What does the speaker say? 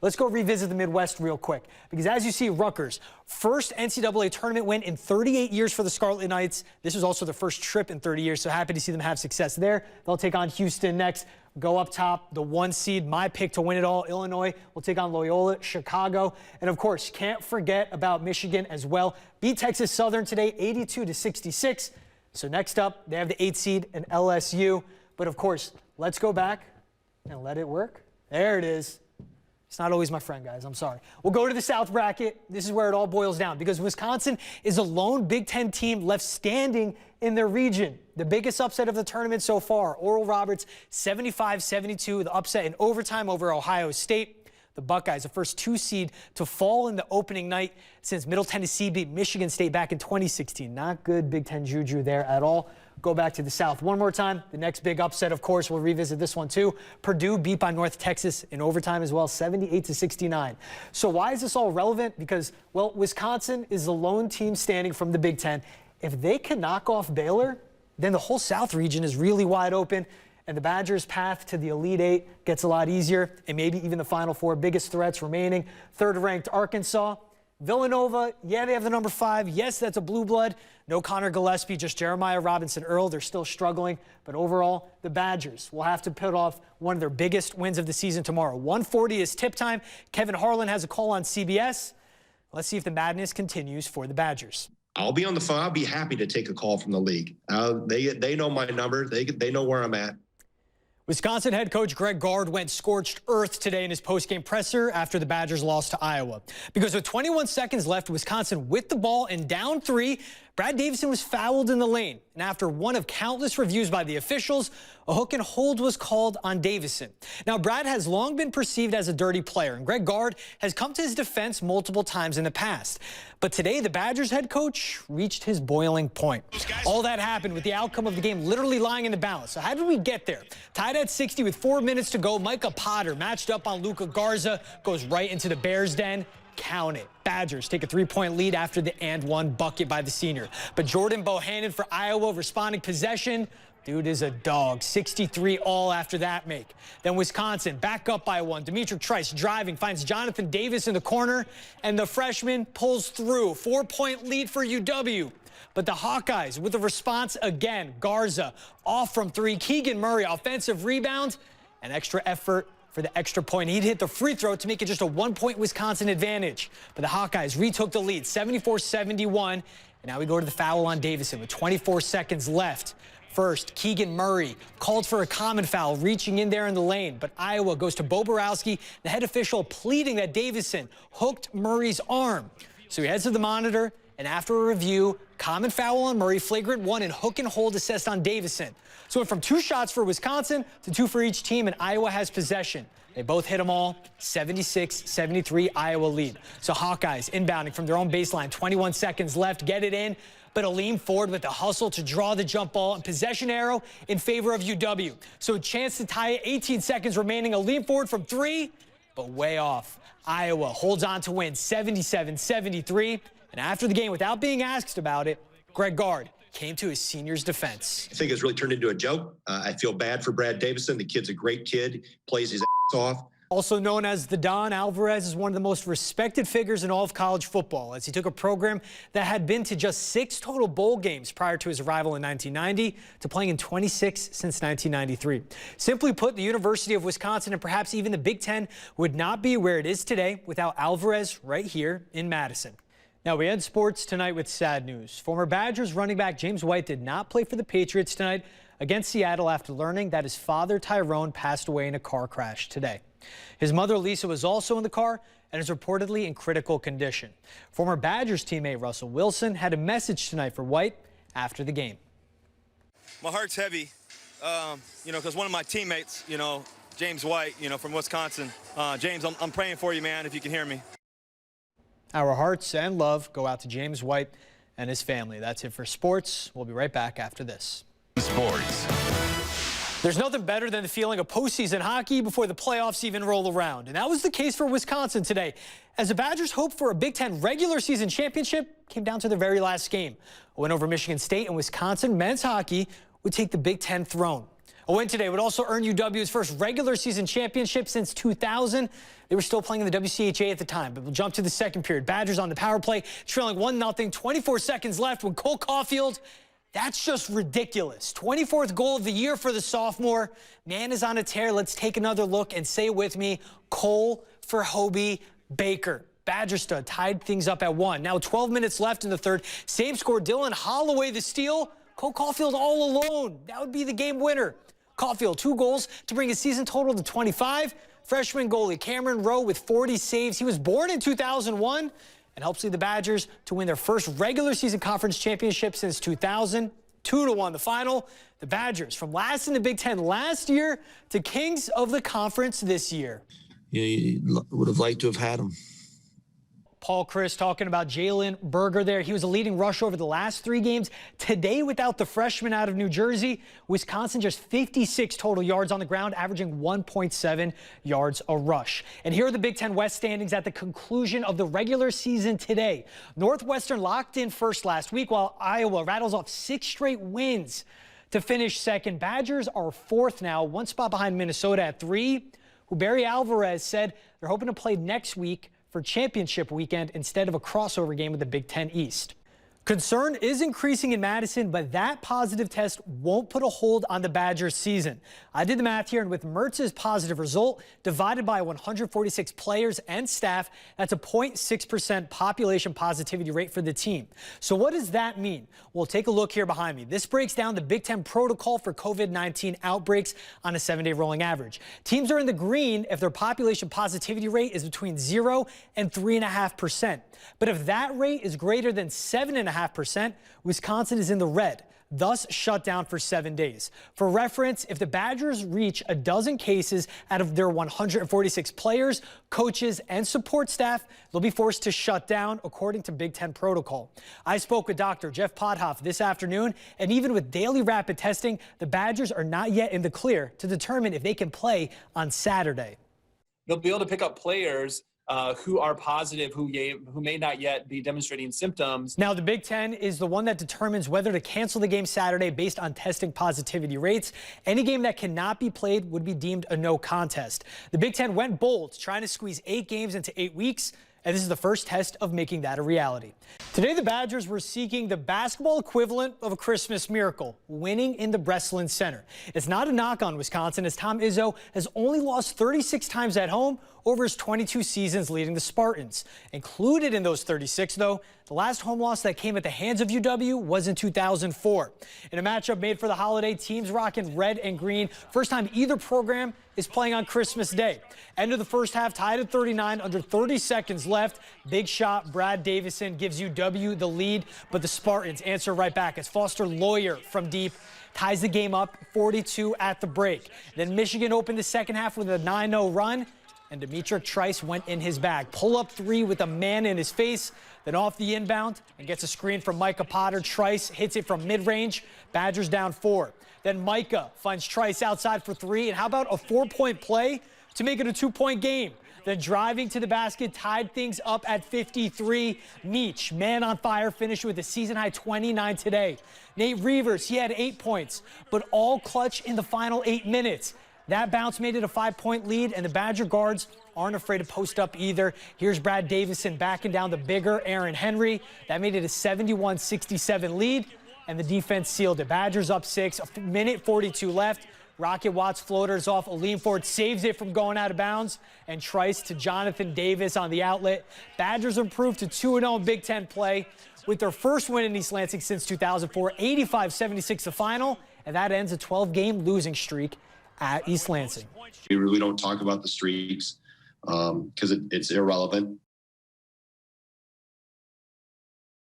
let's go revisit the Midwest real quick. Because as you see, Rutgers, first NCAA tournament win in 38 years for the Scarlet Knights. This was also the first trip in 30 years, so happy to see them have success there. They'll take on Houston next. Go up top, the 1 seed, my pick to win it all. Illinois will take on Loyola, Chicago. And of course, can't forget about Michigan as well. Beat Texas Southern today, 82-66. So next up, they have the 8 seed and LSU. But of course, let's go back and let it work. There it is. It's not always my friend, guys. I'm sorry. We'll go to the South bracket. This is where it all boils down because Wisconsin is the lone Big Ten team left standing in their region. The biggest upset of the tournament so far, Oral Roberts 75-72, the upset in overtime over Ohio State. The Buckeyes, the first 2 seed to fall in the opening night since Middle Tennessee beat Michigan State back in 2016. Not good Big Ten juju there at all. Go back to the South one more time. The next big upset, of course, we'll revisit this one too. Purdue beat by North Texas in overtime as well, 78-69. So why is this all relevant? Because, well, Wisconsin is the lone team standing from the Big Ten. If they can knock off Baylor, then the whole South region is really wide open, and the Badgers' path to the Elite Eight gets a lot easier, and maybe even the Final Four. Biggest threats remaining, third-ranked Arkansas. Villanova, yeah, they have the number 5. Yes, that's a blue blood. No Connor Gillespie, just Jeremiah Robinson-Earl. They're still struggling. But overall, the Badgers will have to put off one of their biggest wins of the season tomorrow. 1:40 is tip time. Kevin Harlan has a call on CBS. Let's see if the madness continues for the Badgers. I'll be on the phone. I'll be happy to take a call from the league. They know my number. They know where I'm at. Wisconsin head coach Greg Gard went scorched earth today in his postgame presser after the Badgers lost to Iowa. Because with 21 seconds left, Wisconsin with the ball and down 3, Brad Davison was fouled in the lane. And after one of countless reviews by the officials, a hook and hold was called on Davison. Now, Brad has long been perceived as a dirty player, and Greg Gard has come to his defense multiple times in the past. But today, the Badgers head coach reached his boiling point. All that happened with the outcome of the game literally lying in the balance. So how did we get there? Tied at 60 with 4 minutes to go, Micah Potter matched up on Luka Garza, goes right into the Bears' den. Count it. Badgers take a 3-point lead after the and one bucket by the senior. But Jordan Bohannon for Iowa responding possession. Dude is a dog. 63 all after that make. Then Wisconsin back up by 1. Demetric Trice driving, finds Jonathan Davis in the corner, and the freshman pulls through. 4-point lead for UW. But the Hawkeyes with a response again. Garza off from 3. Keegan Murray offensive rebound and extra effort for the extra point. He'd hit the free throw to make it just a 1-point Wisconsin advantage. But the Hawkeyes retook the lead, 74-71. And now we go to the foul on Davison with 24 seconds left. First, Keegan Murray called for a common foul, reaching in there in the lane. But Iowa goes to Bo Borowski, the head official pleading that Davison hooked Murray's arm. So he heads to the monitor, and after a review, common foul on Murray, flagrant 1, and hook and hold assessed on Davison. So it went from 2 shots for Wisconsin to 2 for each team, and Iowa has possession. They both hit them all. 76-73 Iowa lead. So Hawkeyes inbounding from their own baseline. 21 seconds left. Get it in. But Aleem Ford with the hustle to draw the jump ball and possession arrow in favor of UW. So a chance to tie it. 18 seconds remaining. Aleem Ford from 3, but way off. Iowa holds on to win 77-73. And after the game, without being asked about it, Greg Gard came to his seniors' defense. I think it's really turned into a joke. I feel bad for Brad Davison. The kid's a great kid, plays his ass off. Also known as the Don, Alvarez is one of the most respected figures in all of college football, as he took a program that had been to just 6 total bowl games prior to his arrival in 1990 to playing in 26 since 1993. Simply put, the University of Wisconsin and perhaps even the Big Ten would not be where it is today without Alvarez right here in Madison. Now, we end sports tonight with sad news. Former Badgers running back James White did not play for the Patriots tonight against Seattle after learning that his father, Tyrone, passed away in a car crash today. His mother, Lisa, was also in the car and is reportedly in critical condition. Former Badgers teammate Russell Wilson had a message tonight for White after the game. My heart's heavy, because one of my teammates, James White, from Wisconsin. James, I'm praying for you, man, if you can hear me. Our hearts and love go out to James White and his family. That's it for sports. We'll be right back after this. Sports. There's nothing better than the feeling of postseason hockey before the playoffs even roll around. And that was the case for Wisconsin today, as the Badgers' hope for a Big Ten regular season championship came down to their very last game. A win over Michigan State, and Wisconsin men's hockey would take the Big Ten throne. A win today would also earn UW's first regular season championship since 2000. They were still playing in the WCHA at the time, but we'll jump to the second period. Badgers on the power play, trailing 1-0, 24 seconds left when Cole Caulfield, that's just ridiculous. 24th goal of the year for the sophomore. Man is on a tear. Let's take another look and say it with me, Cole for Hobie Baker. Badger stud tied things up at 1. Now 12 minutes left in the third. Same score, Dylan Holloway the steal. Cole Caulfield all alone. That would be the game winner. Caulfield, 2 goals to bring his season total to 25. Freshman goalie Cameron Rowe with 40 saves. He was born in 2001 and helps lead the Badgers to win their first regular season conference championship since 2000. 2-1 the final. The Badgers from last in the Big Ten last year to kings of the conference this year. Yeah, you would have liked to have had him. Paul Chris talking about Jalen Berger there. He was a leading rusher over the last 3 games. Today, without the freshman out of New Jersey, Wisconsin just 56 total yards on the ground, averaging 1.7 yards a rush. And here are the Big Ten West standings at the conclusion of the regular season today. Northwestern locked in first last week, while Iowa rattles off 6 straight wins to finish second. Badgers are 4th now, 1 spot behind Minnesota at 3. Barry Alvarez said they're hoping to play next week for championship weekend instead of a crossover game with the Big Ten East. Concern is increasing in Madison, but that positive test won't put a hold on the Badgers season. I did the math here, and with Mertz's positive result divided by 146 players and staff, that's a 0.6% population positivity rate for the team. So what does that mean? Well, take a look here behind me. This breaks down the Big Ten protocol for COVID-19 outbreaks on a 7-day rolling average. Teams are in the green if their population positivity rate is between 0 and 3.5%. But if that rate is greater than 7.5%, Wisconsin is in the red, thus shut down for 7 days. For reference, if the Badgers reach a dozen cases out of their 146 players, coaches, and support staff, they'll be forced to shut down according to Big Ten protocol. I spoke with Dr. Jeff Pothoff this afternoon, and even with daily rapid testing, the Badgers are not yet in the clear to determine if they can play on Saturday. They'll be able to pick up players who are positive, who may not yet be demonstrating symptoms. Now, the Big Ten is the one that determines whether to cancel the game Saturday based on testing positivity rates. Any game that cannot be played would be deemed a no contest. The Big Ten went bold, trying to squeeze 8 games into 8 weeks. And this is the first test of making that a reality. Today, the Badgers were seeking the basketball equivalent of a Christmas miracle, winning in the Breslin Center. It's not a knock on Wisconsin, as Tom Izzo has only lost 36 times at home over his 22 seasons leading the Spartans. Included in those 36, though, the last home loss that came at the hands of UW was in 2004. In a matchup made for the holiday, teams rocking red and green. First time either program is playing on Christmas Day. End of the first half, tied at 39, under 30 seconds left. Big shot, Brad Davison gives UW the lead, but the Spartans answer right back as Foster Lawyer from deep ties the game up 42 at the break. Then Michigan opened the second half with a 9-0 run, and Demetric Trice went in his bag. Pull-up 3 with a man in his face, then off the inbound and gets a screen from Micah Potter. Trice hits it from mid-range. Badgers down 4. Then Micah finds Trice outside for 3, and how about a 4-point play to make it a 2-point game? Then driving to the basket, tied things up at 53. Meach, man on fire, finished with a season-high 29 today. Nate Reavers, he had 8 points, but all clutch in the final 8 minutes. That bounce made it a 5-point lead, and the Badger guards aren't afraid to post up either. Here's Brad Davison backing down the bigger Aaron Henry. That made it a 71-67 lead, and the defense sealed it. Badgers up 6, a minute 42 left. Rocket Watts floaters off. Aleem Ford saves it from going out of bounds, and Trice to Jonathan Davis on the outlet. Badgers improved to 2-0 in Big Ten play with their first win in East Lansing since 2004, 85-76 the final, and that ends a 12-game losing streak at East Lansing. We really don't talk about the streaks because it's irrelevant.